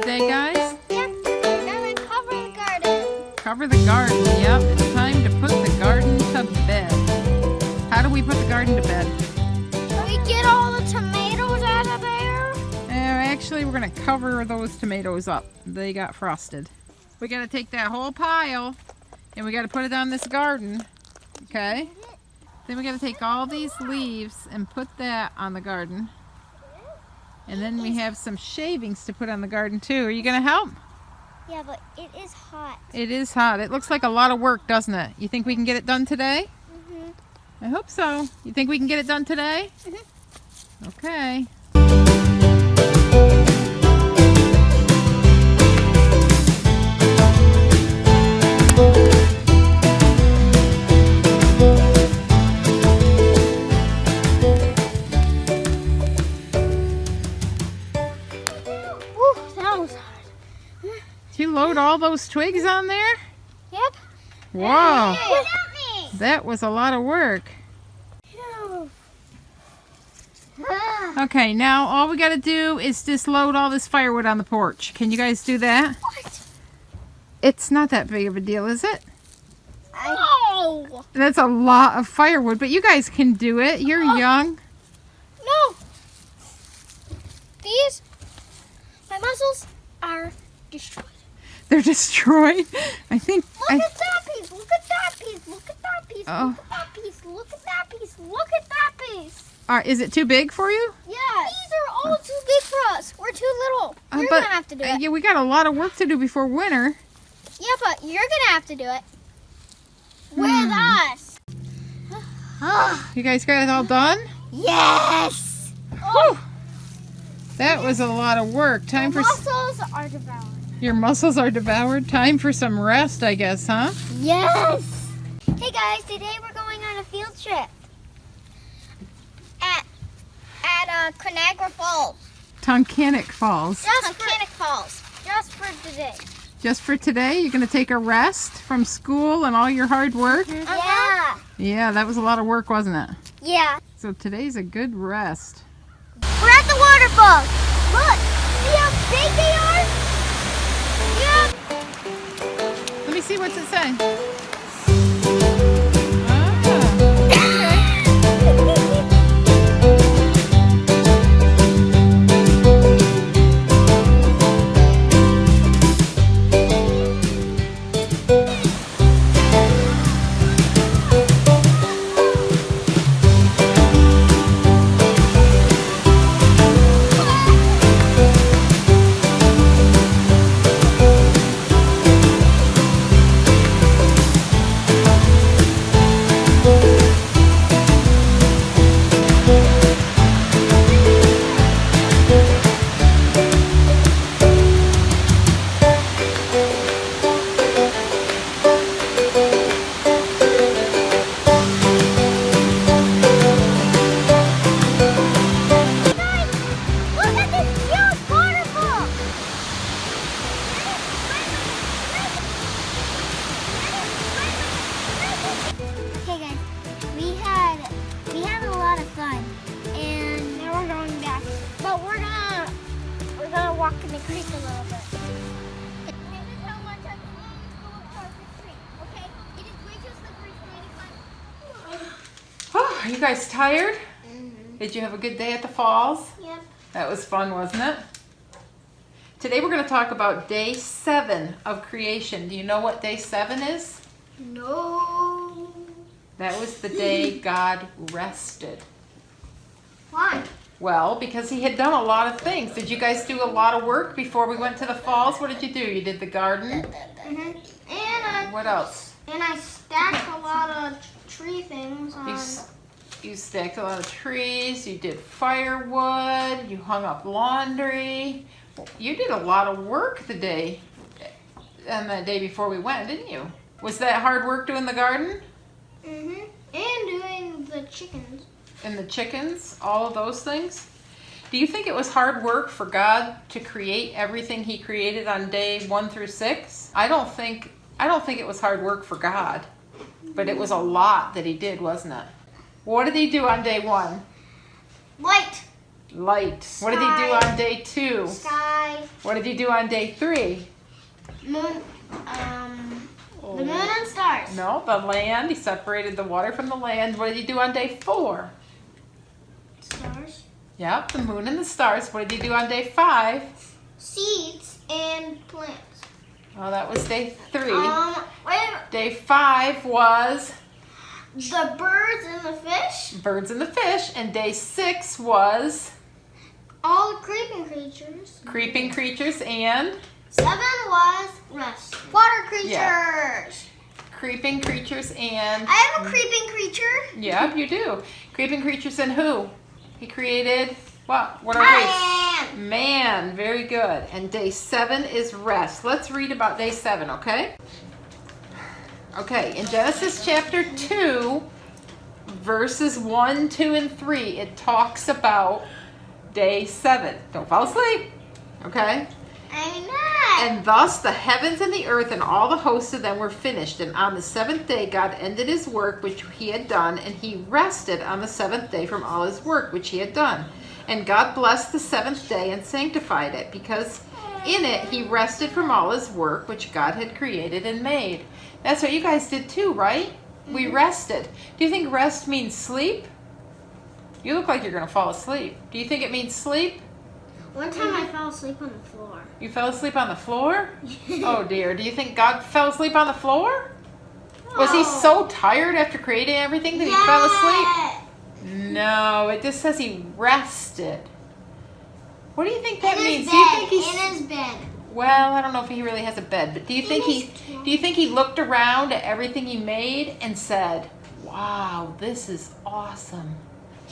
today, guys? Yep, we're gonna cover the garden. Cover the garden. Yep, it's time to put the garden to bed. How do we put the garden to bed? We get all the tomatoes out of there. Actually, we're going to cover those tomatoes up. They got frosted. We got to take that whole pile and we got to put it on this garden. Okay? Then we got to take all these leaves and put that on the garden. And then we have some shavings to put on the garden too. Are you going to help? Yeah, but it is hot. It is hot. It looks like a lot of work, doesn't it? You think we can get it done today? I hope so. You think we can get it done today? Okay. Woo, that was hard. Did you load all those twigs on there? Yep. Wow. Hey, That was a lot of work. Phew. Okay, now all we got to do is just load all this firewood on the porch. Can you guys do that? What? It's not that big of a deal, is it? No. That's a lot of firewood, but you guys can do it. You're young. No. These, my muscles are destroyed. They're destroyed. I think. Look at that piece. Look at that piece. Look at that piece. Oh. Look at that piece. Look at that piece. Look at that piece. Is it too big for you? Yes. These are all too big for us. We're too little. You're But gonna have to do it. yeah, we got a lot of work to do before winter. Yeah, but you're gonna have to do it with us. You guys got it all done? Yes. Whew. That was a lot of work. Time for Muscles are devoured. your muscles are devoured. Time for some rest, I guess, huh? Yes. Hey guys, today we're going on a field trip at Conagra Falls. Tunkhannock Falls. Tunkhannock Falls. Just for today. Just for today, you're going to take a rest from school and all your hard work? Yeah. Yeah, that was a lot of work, wasn't it? Yeah. So today's a good rest. We're at the waterfall. Look, see how big they are? Yeah. Let me see, what's it say? Walk in the creek a little bit. This is how much I go across the creek. Okay? It is way too slippery for me to climb. Oh, are you guys tired? Did you have a good day at the falls? Yep. That was fun, wasn't it? Today we're going to talk about day 7 of creation. Do you know what day 7 is? No. That was the day God rested. Why? Well, because he had done a lot of things. Did you guys do a lot of work before we went to the falls? What did you do? You did the garden? And What else? I stacked a lot of tree things on. You stacked a lot of trees, you did firewood, you hung up laundry. You did a lot of work the day before we went, didn't you? Was that hard work doing the garden? And doing the chickens. And the chickens, all of those things? Do you think it was hard work for God to create everything he created on day 1 through 6? I don't think it was hard work for God, but it was a lot that he did, wasn't it? What did he do on day 1? Light. Light. What did he do Sky. on day 2? Sky. What did he do on day 3? Moon. The moon and stars. No, the land. He separated the water from the land. What did he do on day 4? Stars. Yep, the moon and the stars. What did he do on day 5? Seeds and plants. Oh, that was day 3. Wait. Day 5 was The birds and the fish. birds and the fish. And day 6 was All the creeping creatures. creeping creatures and 7 was rest. Water creatures. Yeah. creeping creatures and... I have a creeping creature. Yep, you do. Creeping creatures and who? He created what? What are they? Man. Very good. And day 7 is rest. Let's read about day 7, okay? Okay, in Genesis chapter 2, verses 1, 2, and 3, it talks about day 7. Don't fall asleep, okay? I'm not. And thus the heavens and the earth and all the hosts of them were finished. And on the 7th day God ended his work which he had done, and he rested on the 7th day from all his work which he had done. And God blessed the 7th day and sanctified it, because in it he rested from all his work which God had created and made. That's what you guys did too, right? We rested. Do you think rest means sleep? You look like you're going to fall asleep. Do you think it means sleep? One time I fell asleep on the floor. You fell asleep on the floor? Oh dear. Do you think God fell asleep on the floor? Was he so tired after creating everything that he fell asleep? No, it just says he rested. What do you think that means? Do you think he's in his bed? Well, I don't know if he really has a bed, but do you think he looked around at everything he made and said, "Wow, this is awesome."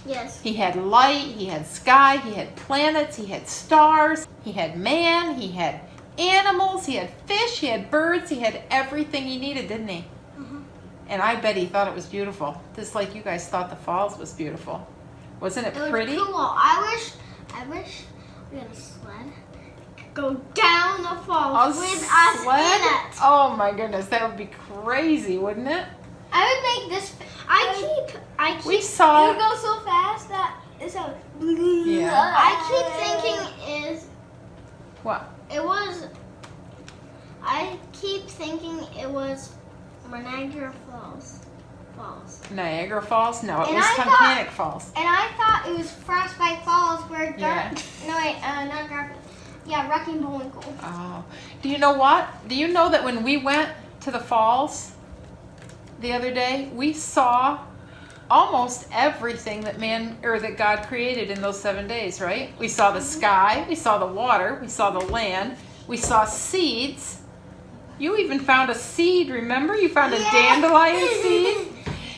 Yes. He had light, he had sky, he had planets, he had stars, he had man, he had animals, he had fish, he had birds, he had everything he needed, didn't he? And I bet he thought it was beautiful, just like you guys thought the falls was beautiful. Wasn't it pretty? It was cool. I wish we had a sled. Go down the falls with us in it. Oh my goodness, that would be crazy, wouldn't it? I would make this. I keep. We saw. You go so fast that it's a. Yeah. I keep thinking is. What? It was. I keep thinking it was Niagara Falls. Niagara Falls? No, it And was I Tunkhannock Falls. And I thought it was Frostbite Falls where. Yeah. No wait, not Garfield. Yeah, Wrecking Bullwinkle. Oh. Do you know what? Do you know that when we went to the falls the other day, we saw almost everything that that God created in those 7 days, right? We saw the sky, we saw the water, we saw the land, we saw seeds. You even found a seed, remember? You found a dandelion seed.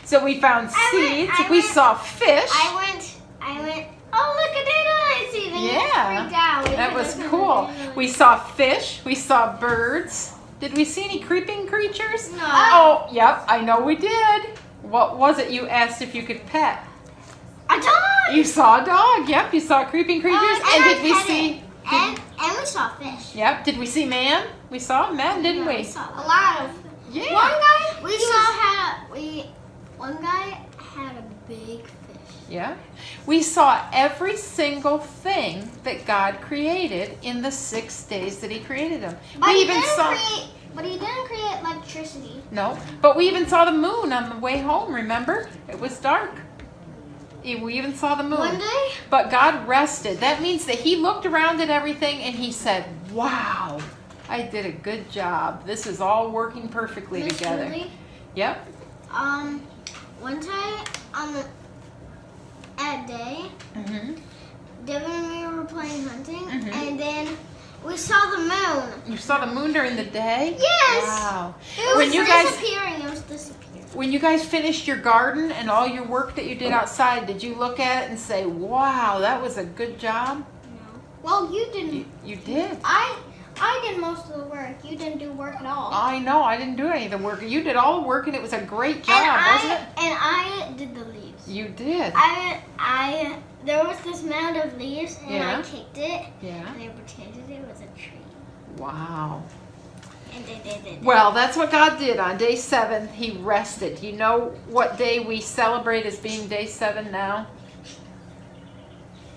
So we found seeds. We saw fish. I went, oh look, a dandelion seed. And Yeah, freaked out. that was cool. We saw fish, we saw birds. Did we see any creeping creatures? No. Oh, yep, I know we did. What was it you asked if you could pet? A dog. You saw a dog, yep, you saw creeping creatures. And did we see... And we saw fish. Yep, did we see man? We saw man, didn't we? We saw a lot of. Yeah. One guy had a big fish. Yeah. We saw every single thing that God created in the 6 days that he created them. But We he even didn't saw... create electricity. No, but we even saw the moon on the way home, remember? It was dark. We even saw the moon. One day? But God rested. That means that he looked around at everything and he said, "Wow, I did a good job. This is all working perfectly Miss together." Julie, Yep. one time at day, Mm-hmm. Devin and me were playing hunting, Mhm. and then we saw the moon. You saw the moon during the day? Yes. Wow. It was disappearing. It was disappearing. When you guys finished your garden and all your work that you did outside, did you look at it and say, "Wow, that was a good job"? No. Well, you didn't. You did. I did most of the work. You didn't do work at all. I know. I didn't do any of the work. You did all the work and it was a great job, wasn't it? And I did the leaves. You did. There was this mound of leaves, and Yeah. I kicked it, Yeah. and I pretended it was a tree. Wow. And they did. Well, that's what God did on day 7. He rested. You know what day we celebrate as being day 7 now?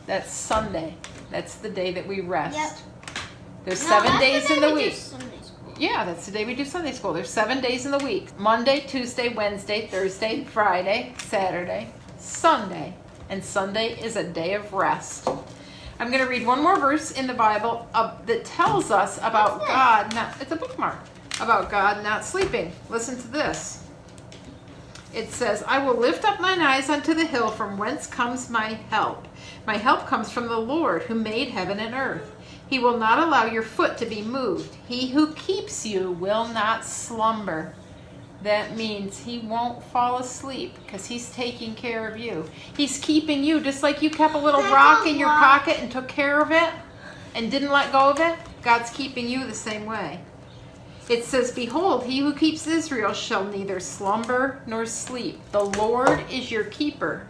That's Sunday. That's the day that we rest. Yep. There's No, 7 that's days the day in the we do week. Sunday school. Yeah, that's the day we do Sunday school. There's 7 days in the week. Monday, Tuesday, Wednesday, Thursday, Friday, Saturday, Sunday. And Sunday is a day of rest. I'm going to read one more verse in the Bible that tells us about What's this? God not, it's a bookmark, about God not sleeping. Listen to this. It says, I will lift up mine eyes unto the hill from whence comes my help. My help comes from the Lord who made heaven and earth. He will not allow your foot to be moved. He who keeps you will not slumber. That means he won't fall asleep because he's taking care of you. He's keeping you just like you kept a little That's rock a in your lot. pocket and took care of it and didn't let go of it. God's keeping you the same way. It says, behold, he who keeps Israel shall neither slumber nor sleep. The Lord is your keeper.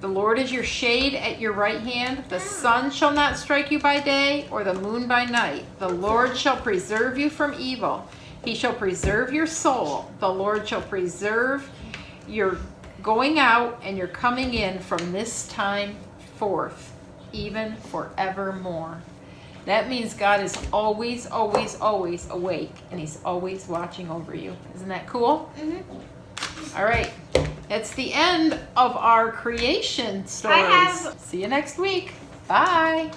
The Lord is your shade at your right hand. The sun shall not strike you by day, or the moon by night. The Lord shall preserve you from evil. He shall preserve your soul. The Lord shall preserve your going out and your coming in from this time forth, even forevermore. That means God is always, always, always awake, and he's always watching over you. Isn't that cool? Mm-hmm. All right. That's the end of our creation stories. See you next week. Bye.